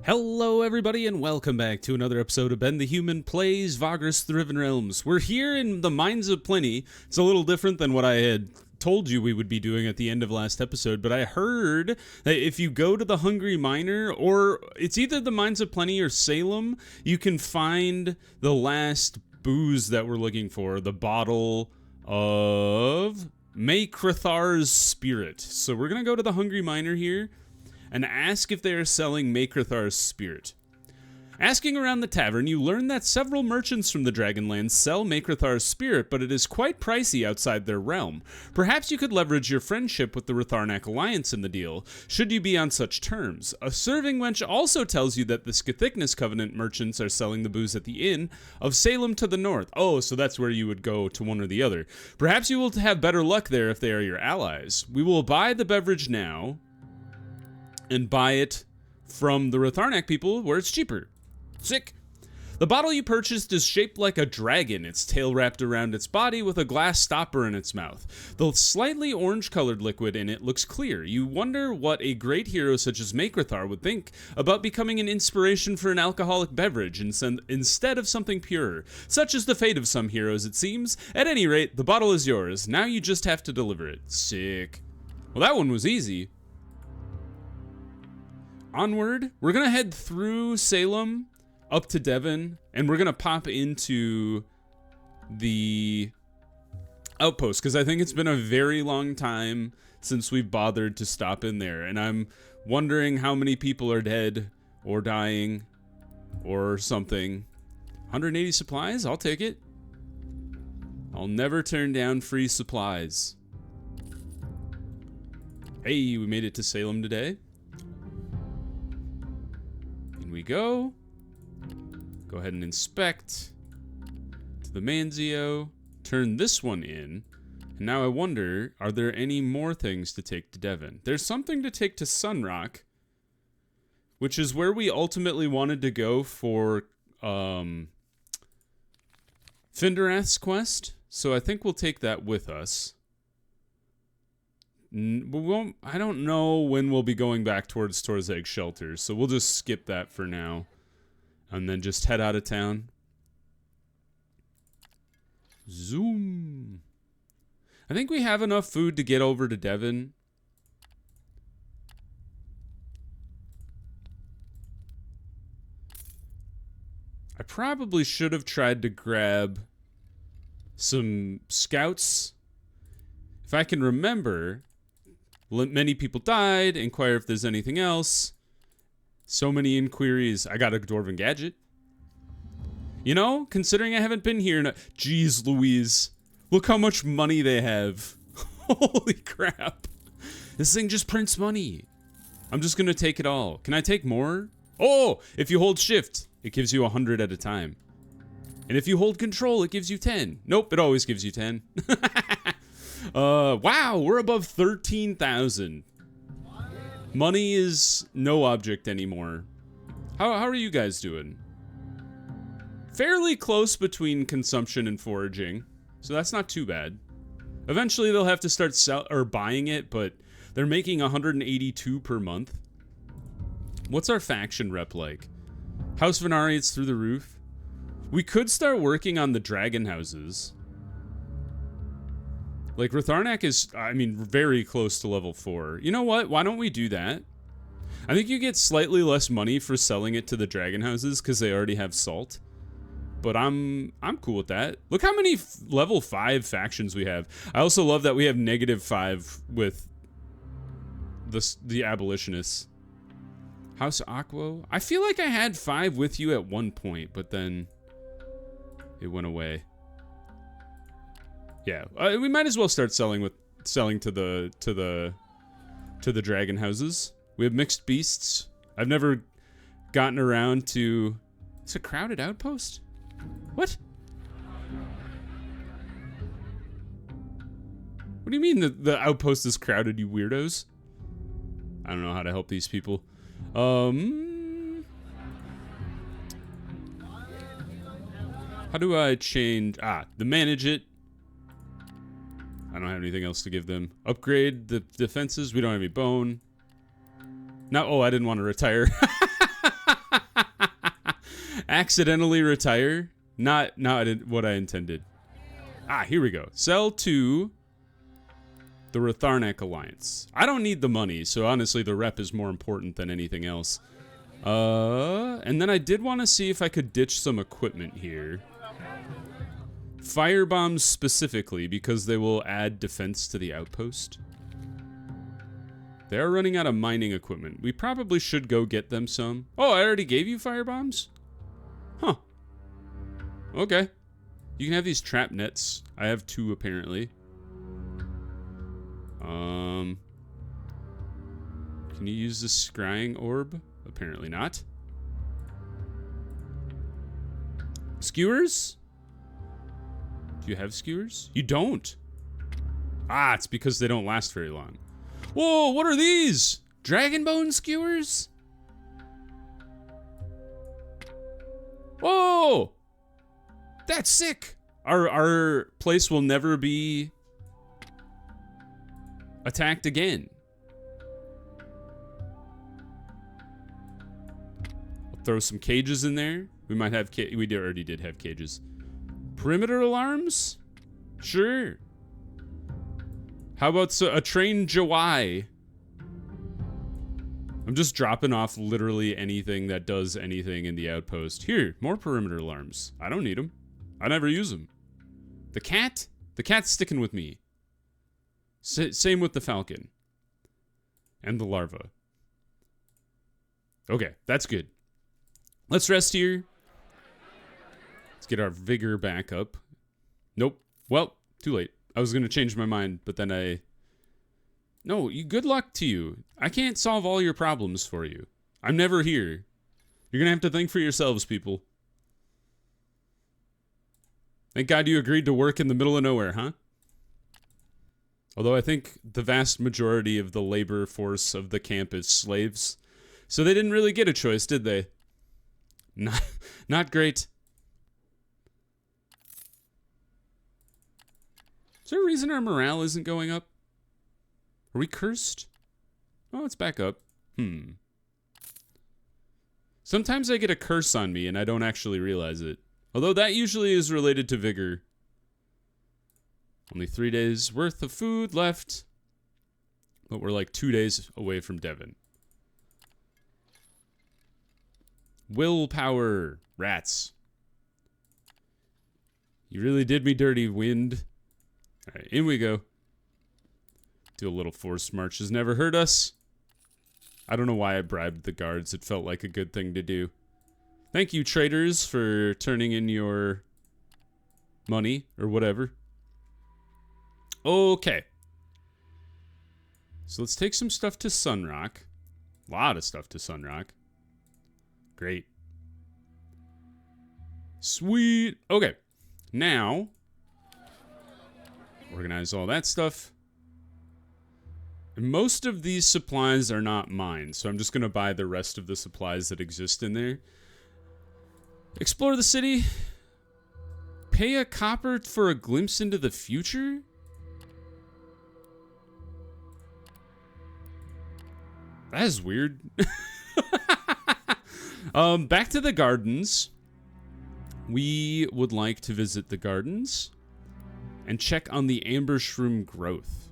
Hello everybody and welcome back to another episode of Ben the Human Plays Vagrus the Riven Realms. We're here in the Mines of Plenty. It's a little different than what I had told you we would be doing at the end of last episode, but I heard that if you go to the Hungry Miner, or it's either the Mines of Plenty or Salem, you can find the last booze that we're looking for, the bottle of Makrathar's Spirit. So we're going to go to the Hungry Miner here and ask if they are selling Makrathar's Spirit. Asking around the tavern, you learn that several merchants from the Dragonlands sell Makrathar's Spirit, but it is quite pricey outside their realm. Perhaps you could leverage your friendship with the Ratharnak Alliance in the deal, should you be on such terms. A serving wench also tells you that the Scathicnus Covenant merchants are selling the booze at the inn of Salem to the north. Oh, so that's where you would go to one or the other. Perhaps you will have better luck there if they are your allies. We will buy the beverage now and buy it from the Ratharnak people where it's cheaper. Sick. The bottle you purchased is shaped like a dragon, its tail wrapped around its body with a glass stopper in its mouth. The slightly orange-colored liquid in it looks clear. You wonder what a great hero such as Makrathar would think about becoming an inspiration for an alcoholic beverage instead of something purer. Such is the fate of some heroes, it seems. At any rate, the bottle is yours. Now you just have to deliver it. Sick. Well, that one was easy. Onward. We're going to head through Salem up to Devon, and we're going to pop into the outpost, because I think it's been a very long time since we've bothered to stop in there, and I'm wondering how many people are dead or dying or something. 180 supplies? I'll take it. I'll never turn down free supplies. Hey, we made it to Salem today. In we go. Go ahead and inspect to the Manzio, turn this one in, and now I wonder, are there any more things to take to Devon? There's something to take to Sunrock, which is where we ultimately wanted to go for Finderath's quest, so I think we'll take that with us. We won't, I don't know when we'll be going back towards Egg Shelters, so we'll just skip that for now. And then just head out of town. Zoom. I think we have enough food to get over to Devon. I probably should have tried to grab some scouts. If I can remember, many people died. Inquire if there's anything else. So many inquiries. I got a Dwarven gadget. You know, considering I haven't been here in a... Jeez Louise. Look how much money they have. Holy crap. This thing just prints money. I'm just going to take it all. Can I take more? Oh, if you hold shift, it gives you 100 at a time. And if you hold control, it gives you 10. Nope, it always gives you 10. Wow, we're above 13,000. Money is no object anymore. How are you guys doing? Fairly close between consumption and foraging, so that's not too bad. Eventually they'll have to start buying it, but they're making 182 per month. What's our faction rep like? House Venari, it's through the roof. We could start working on the dragon houses. Like, Ratharnak is, I mean, very close to level 4. You know what? Why don't we do that? I think you get slightly less money for selling it to the dragon houses because they already have salt. But I'm cool with that. Look how many level 5 factions we have. I also love that we have -5 with the abolitionists. House Aquo. I feel like I had 5 with you at one point, but then it went away. Yeah, we might as well start selling to the dragon houses. We have mixed beasts. I've never gotten around to... It's a crowded outpost? What? What do you mean the outpost is crowded, you weirdos? I don't know how to help these people. How do I change... the manage it. I don't have anything else to give them. Upgrade the defenses. We don't have any bone. No, oh, I didn't want to retire. Accidentally retire? Not what I intended. Ah, here we go. Sell to the Ratharnak Alliance. I don't need the money, so honestly the rep is more important than anything else. And then I did want to see if I could ditch some equipment here. Firebombs specifically, because they will add defense to the outpost. They're running out of mining equipment. We probably should go get them some. Oh, I already gave you firebombs? Huh. Okay. You can have these trap nets. I have 2 apparently. Can you use the scrying orb? Apparently not. Skewers? Do you have skewers? You don't. Ah, it's because they don't last very long. Whoa, what are these? Dragonbone skewers? Whoa! That's sick. Our place will never be attacked again. I'll throw some cages in there. We might have already did have cages. Perimeter alarms? Sure. How about a trained Jawai? I'm just dropping off literally anything that does anything in the outpost. Here, more perimeter alarms. I don't need them. I never use them. The cat? The cat's sticking with me. Same with the falcon. And the larva. Okay, that's good. Let's rest here. Let's get our vigor back up. Nope. Well, too late. I was going to change my mind, but then No, good luck to you. I can't solve all your problems for you. I'm never here. You're going to have to think for yourselves, people. Thank God you agreed to work in the middle of nowhere, huh? Although I think the vast majority of the labor force of the camp is slaves. So they didn't really get a choice, did they? Not great. Is there a reason our morale isn't going up? Are we cursed? Oh, it's back up. Sometimes I get a curse on me and I don't actually realize it. Although that usually is related to vigor. Only 3 days worth of food left. But we're like 2 days away from Devon. Willpower. Rats. You really did me dirty, wind. Alright, in we go. Do a little forced march has never hurt us. I don't know why I bribed the guards. It felt like a good thing to do. Thank you, traders, for turning in your money or whatever. Okay. So let's take some stuff to Sunrock. A lot of stuff to Sunrock. Great. Sweet. Okay. Now, organize all that stuff. And most of these supplies are not mine, so I'm just going to buy the rest of the supplies that exist in there. Explore the city. Pay a copper for a glimpse into the future? That is weird. Back to the gardens. We would like to visit the gardens and check on the amber shroom growth.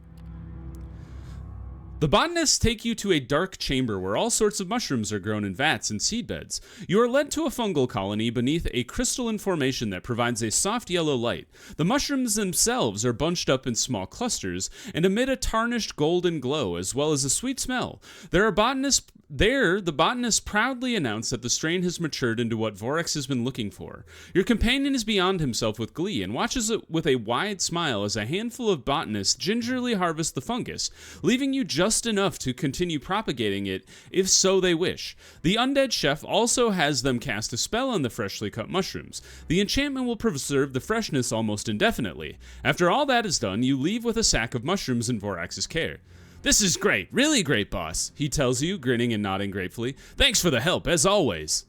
The botanists take you to a dark chamber where all sorts of mushrooms are grown in vats and seed beds. You are led to a fungal colony beneath a crystalline formation that provides a soft yellow light. The mushrooms themselves are bunched up in small clusters and emit a tarnished golden glow as well as a sweet smell. The botanists proudly announce that the strain has matured into what Vorax has been looking for. Your companion is beyond himself with glee and watches it with a wide smile as a handful of botanists gingerly harvest the fungus, leaving you just enough to continue propagating it if so they wish. The undead chef also has them cast a spell on the freshly cut mushrooms. The enchantment will preserve the freshness almost indefinitely. After all that is done, you leave with a sack of mushrooms in Vorax's care. "This is great, really great, boss," he tells you, grinning and nodding gratefully. "Thanks for the help, as always."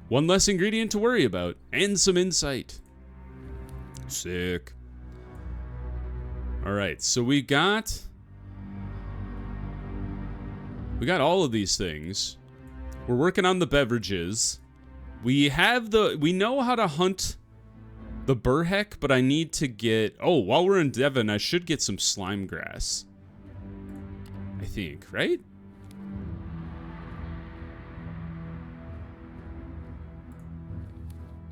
One less ingredient to worry about, and some insight. Sick. Alright, so we got all of these things. We're working on the beverages. We know how to hunt the burheck, but I need to get... Oh, while we're in Devon, I should get some slime grass. I think, right?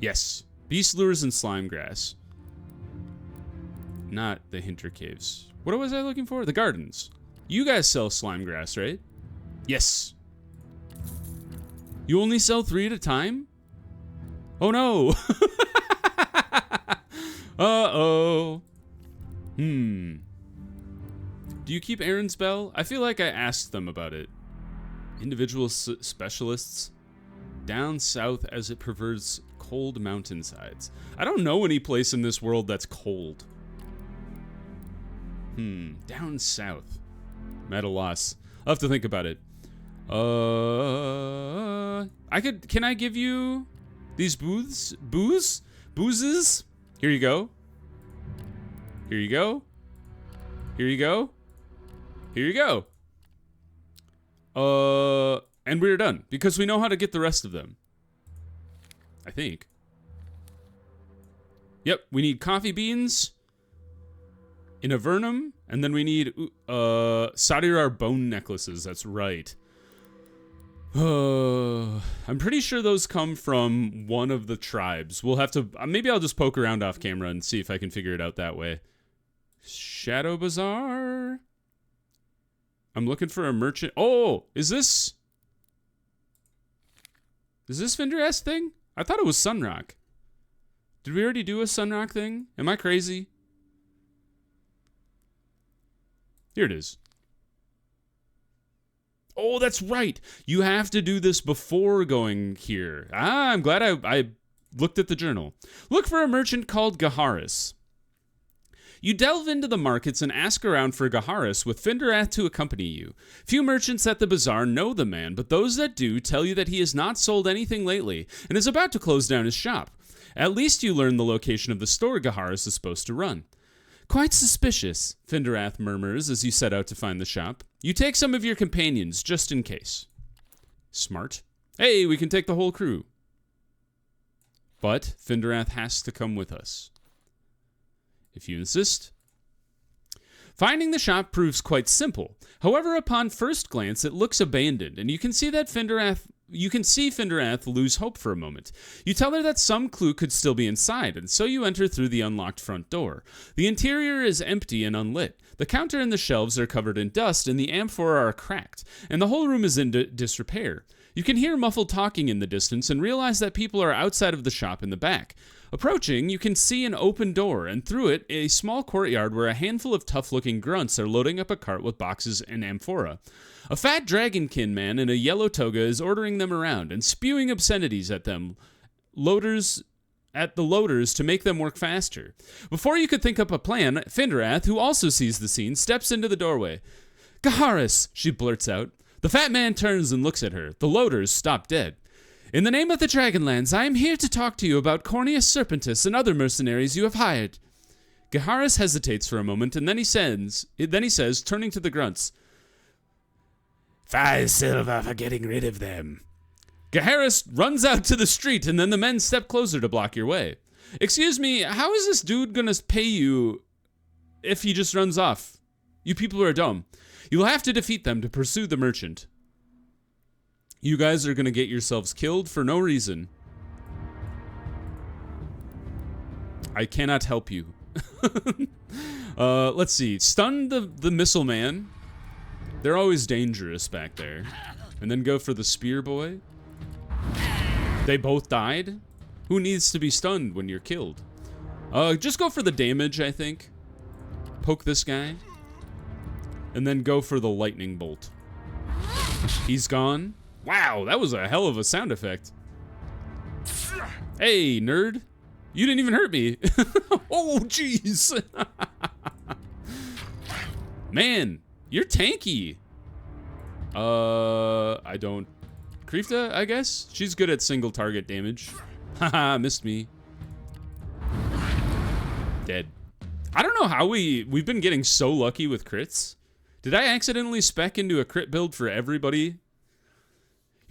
Yes. Beast lures and slime grass. Not the Hinter Caves. What was I looking for? The gardens. You guys sell slime grass, right? Yes. You only sell 3 at a time? Oh no. Uh-oh. Do you keep Aaron's bell? I feel like I asked them about it. Individual specialists. Down south as it prefers cold mountainsides. I don't know any place in this world that's cold. Down south. I'm at a loss. I'll have to think about it. Can I give you these boozes? Here you go. Here you go. Here you go. Here you go. And we're done because we know how to get the rest of them. I think. Yep, we need coffee beans in a vernum, and then we need Sadirar bone necklaces. That's right. I'm pretty sure those come from one of the tribes. We'll have to... maybe I'll just poke around off camera and see if I can figure it out that way. Shadow Bazaar. I'm looking for a merchant. Oh, is this Finder's thing? I thought it was Sunrock. Did we already do a Sunrock thing? Am I crazy? Here it is. Oh, that's right. You have to do this before going here. I'm glad I looked at the journal. Look for a merchant called Gaharis. You delve into the markets and ask around for Gaharis with Finderath to accompany you. Few merchants at the bazaar know the man, but those that do tell you that he has not sold anything lately and is about to close down his shop. At least you learn the location of the store Gaharis is supposed to run. Quite suspicious, Finderath murmurs as you set out to find the shop. You take some of your companions, just in case. Smart. Hey, we can take the whole crew. But Finderath has to come with us. If you insist. Finding the shop proves quite simple. However, upon first glance, it looks abandoned, and you can see Finderath lose hope for a moment. You tell her that some clue could still be inside, and so you enter through the unlocked front door. The interior is empty and unlit. The counter and the shelves are covered in dust, and the amphora are cracked, and the whole room is in disrepair. You can hear muffled talking in the distance and realize that people are outside of the shop in the back. Approaching, you can see an open door, and through it, a small courtyard where a handful of tough-looking grunts are loading up a cart with boxes and amphora. A fat dragonkin man in a yellow toga is ordering them around and spewing obscenities at the loaders to make them work faster. Before you could think up a plan, Finderath, who also sees the scene, steps into the doorway. "Gaharis," she blurts out. The fat man turns and looks at her. The loaders stop dead. "In the name of the Dragonlands, I am here to talk to you about Corneus Serpentis and other mercenaries you have hired." Gaharis hesitates for a moment, and then he says, turning to the grunts, 5 silver for getting rid of them. Gaharis runs out to the street, and then the men step closer to block your way. "Excuse me, how is this dude gonna pay you if he just runs off? You people are dumb. You'll have to defeat them to pursue the merchant. You guys are gonna get yourselves killed for no reason. I cannot help you." Let's see. Stun the missile man. They're always dangerous back there. And then go for the spear boy. They both died? Who needs to be stunned when you're killed? Just go for the damage, I think. Poke this guy. And then go for the lightning bolt. He's gone. Wow, that was a hell of a sound effect. Hey, nerd. You didn't even hurt me. Oh, jeez. Man, you're tanky. I don't... Krifta, I guess? She's good at single target damage. Haha, missed me. Dead. I don't know how we've been getting so lucky with crits. Did I accidentally spec into a crit build for everybody?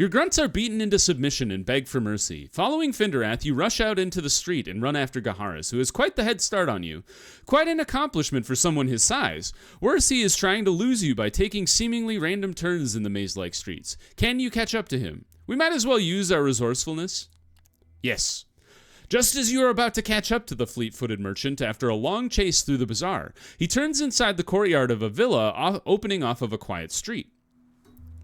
Your grunts are beaten into submission and beg for mercy. Following Finderath, you rush out into the street and run after Gaharis, who has quite the head start on you. Quite an accomplishment for someone his size. Worse, he is trying to lose you by taking seemingly random turns in the maze-like streets. Can you catch up to him? We might as well use our resourcefulness. Yes. Just as you are about to catch up to the fleet-footed merchant after a long chase through the bazaar, he turns inside the courtyard of a villa opening off of a quiet street.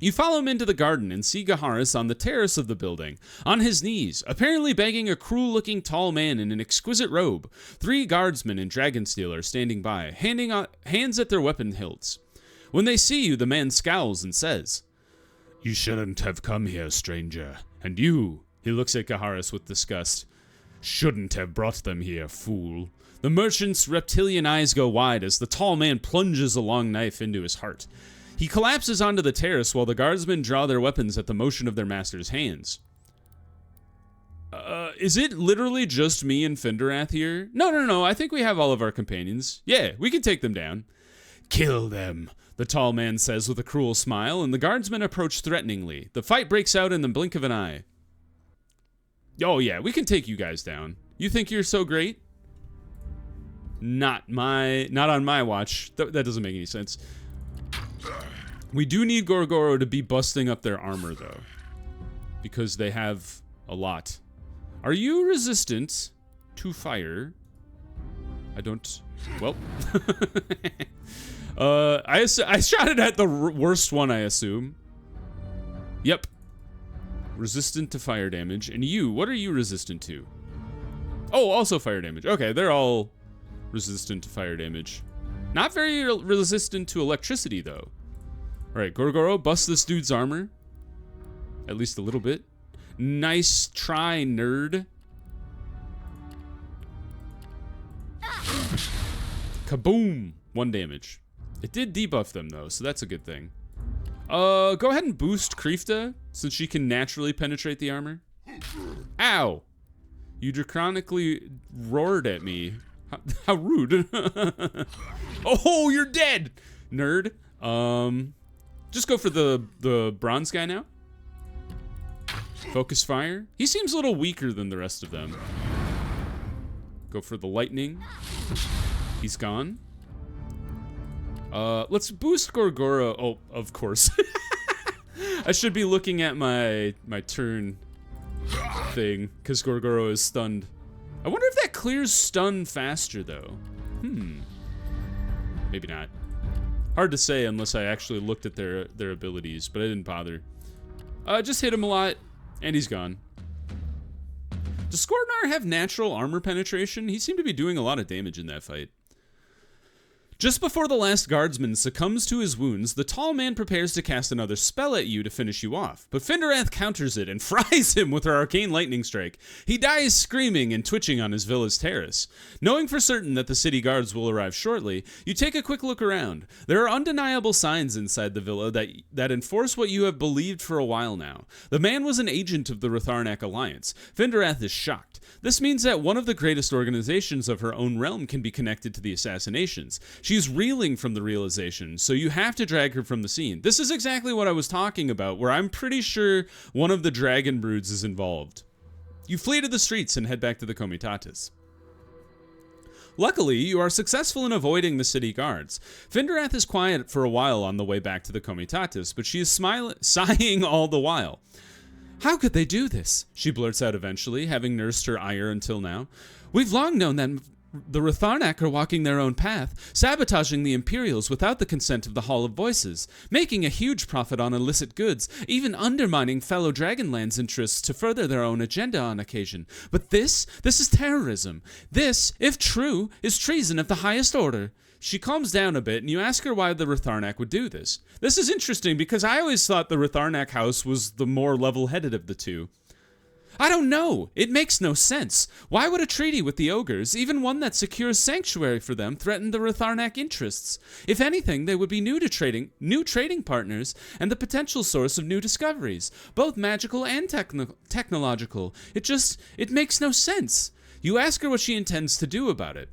You follow him into the garden and see Gaharis on the terrace of the building, on his knees, apparently begging a cruel-looking tall man in an exquisite robe. 3 guardsmen in Dragonsteel are standing by, hands at their weapon hilts. When they see you, the man scowls and says, "You shouldn't have come here, stranger. And you," he looks at Gaharis with disgust, "shouldn't have brought them here, fool." The merchant's reptilian eyes go wide as the tall man plunges a long knife into his heart. He collapses onto the terrace while the guardsmen draw their weapons at the motion of their master's hands. Is it literally just me and Finderath here? No, I think we have all of our companions. Yeah, we can take them down. "Kill them," the tall man says with a cruel smile, and the guardsmen approach threateningly. The fight breaks out in the blink of an eye. Oh yeah, we can take you guys down. You think you're so great? Not on my watch. That doesn't make any sense. We do need Gorgoro to be busting up their armor, though, because they have a lot. Are you resistant to fire? I don't... Well. I shot it at the worst one, I assume. Yep. Resistant to fire damage. And you, what are you resistant to? Oh, also fire damage. Okay, they're all resistant to fire damage. Not very resistant to electricity, though. Alright, Gorgoro, bust this dude's armor. At least a little bit. Nice try, nerd. Kaboom! 1 damage. It did debuff them, though, so that's a good thing. Go ahead and boost Kreefta, since she can naturally penetrate the armor. Ow! You draconically roared at me. How rude. Oh, you're dead! Nerd. Just go for the bronze guy now. Focus fire. He seems a little weaker than the rest of them. Go for the lightning. He's gone. Let's boost Gorgoro. Oh, of course. I should be looking at my turn thing, because Gorgoro is stunned. I wonder if that clears stun faster, though. Maybe not. Hard to say unless I actually looked at their abilities, but I didn't bother. Just hit him a lot, and he's gone. Does Skornar have natural armor penetration? He seemed to be doing a lot of damage in that fight. Just before the last guardsman succumbs to his wounds, the tall man prepares to cast another spell at you to finish you off, but Finderath counters it and fries him with her arcane lightning strike. He dies screaming and twitching on his villa's terrace. Knowing for certain that the city guards will arrive shortly, you take a quick look around. There are undeniable signs inside the villa that enforce what you have believed for a while now. The man was an agent of the Ratharnak Alliance. Finderath is shocked. This means that one of the greatest organizations of her own realm can be connected to the assassinations. She's reeling from the realization, so you have to drag her from the scene. This is exactly what I was talking about, where I'm pretty sure one of the dragon broods is involved. You flee to the streets and head back to the Comitatus. Luckily, you are successful in avoiding the city guards. Finderath is quiet for a while on the way back to the Comitatus, but she is sighing all the while. "How could they do this?" she blurts out eventually, having nursed her ire until now. "We've long known that the Ratharnak are walking their own path, sabotaging the Imperials without the consent of the Hall of Voices, making a huge profit on illicit goods, even undermining fellow Dragonland's interests to further their own agenda on occasion. But this is terrorism. This, if true, is treason of the highest order." She calms down a bit, and you ask her why the Ratharnak would do this. This is interesting, because I always thought the Ratharnak house was the more level-headed of the two. "I don't know. It makes no sense. Why would a treaty with the ogres, even one that secures sanctuary for them, threaten the Ratharnak interests? If anything, they would be new trading partners, and the potential source of new discoveries, both magical and technological. It makes no sense." You ask her what she intends to do about it.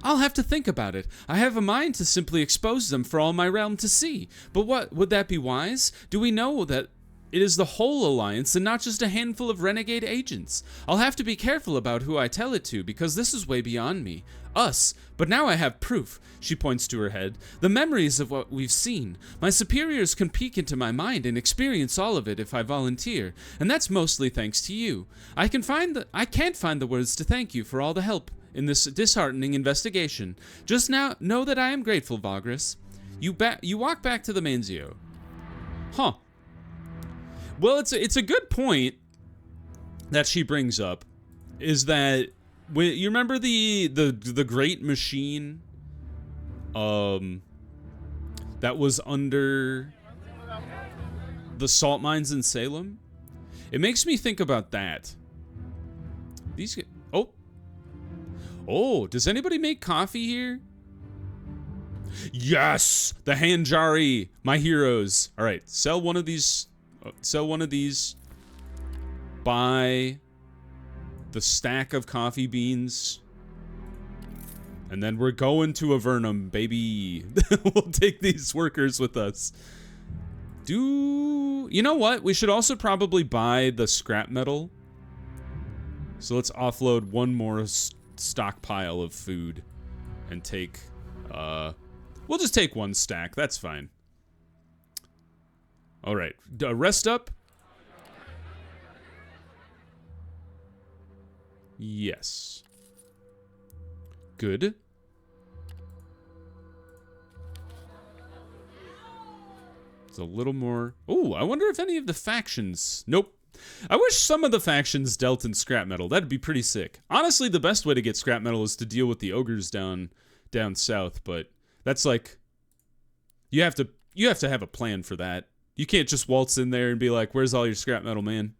"I'll have to think about it. I have a mind to simply expose them for all my realm to see. But what, would that be wise? Do we know that It is the whole alliance and not just a handful of renegade agents. I'll have to be careful about who I tell it to because this is way beyond me. Us. But now I have proof. She points to her head. The memories of what we've seen. My superiors can peek into my mind and experience all of it if I volunteer. And that's mostly thanks to you. I can't find the words to thank you for all the help in this disheartening investigation. Just now, know that I am grateful, Vagrus. You walk back to the Manzio. Huh. Well, it's a good point that she brings up, is that you remember the great machine, that was under the salt mines in Salem? It makes me think about that. Oh, does anybody make coffee here? Yes, the Hanjari, my heroes. All right, sell one of these. Buy the stack of coffee beans. And then we're going to Avernum, baby. We'll take these workers with us. You know what? We should also probably buy the scrap metal. So let's offload one more stockpile of food and take, we'll just take one stack. That's fine. All right, rest up. Yes. Good. It's a little more. Oh, I wonder if any of the factions. Nope. I wish some of the factions dealt in scrap metal. That'd be pretty sick. Honestly, the best way to get scrap metal is to deal with the ogres down south, but that's like you have to have a plan for that. You can't just waltz in there and be like, "Where's all your scrap metal, man?"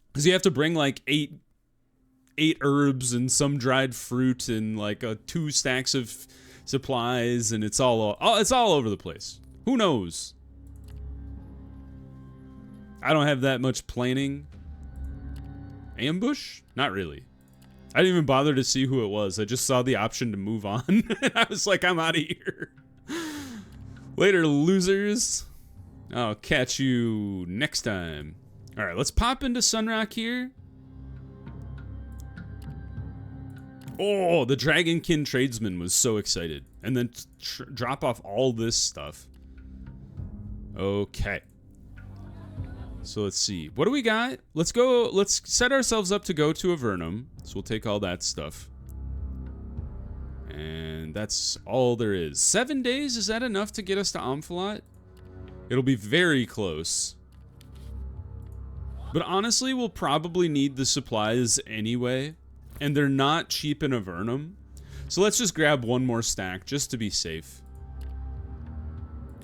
Because you have to bring like eight herbs and some dried fruit and like 2 stacks of supplies, and it's all over the place. Who knows? I don't have that much planning. Ambush? Not really. I didn't even bother to see who it was. I just saw the option to move on. And I was like, I'm out of here. Later, losers. I'll catch you next time. All right, let's pop into Sunrock here. Oh, the Dragonkin tradesman was so excited. And then drop off all this stuff. Okay. So let's see. What do we got? Let's go. Let's set ourselves up to go to Avernum. So we'll take all that stuff. And that's all there is. 7 days? Is that enough to get us to Amphalat? It'll be very close. But honestly, we'll probably need the supplies anyway. And they're not cheap in Avernum. So let's just grab one more stack just to be safe.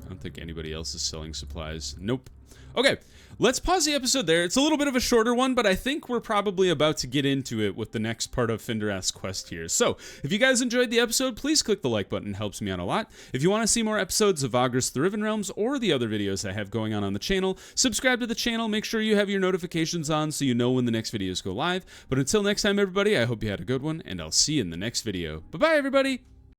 I don't think anybody else is selling supplies. Nope. Okay, let's pause the episode there. It's a little bit of a shorter one, but I think we're probably about to get into it with the next part of Finderast's quest here. So, if you guys enjoyed the episode, please click the like button. It helps me out a lot. If you want to see more episodes of Vagrus the Riven Realms or the other videos I have going on the channel, subscribe to the channel. Make sure you have your notifications on so you know when the next videos go live. But until next time, everybody, I hope you had a good one, and I'll see you in the next video. Bye-bye, everybody!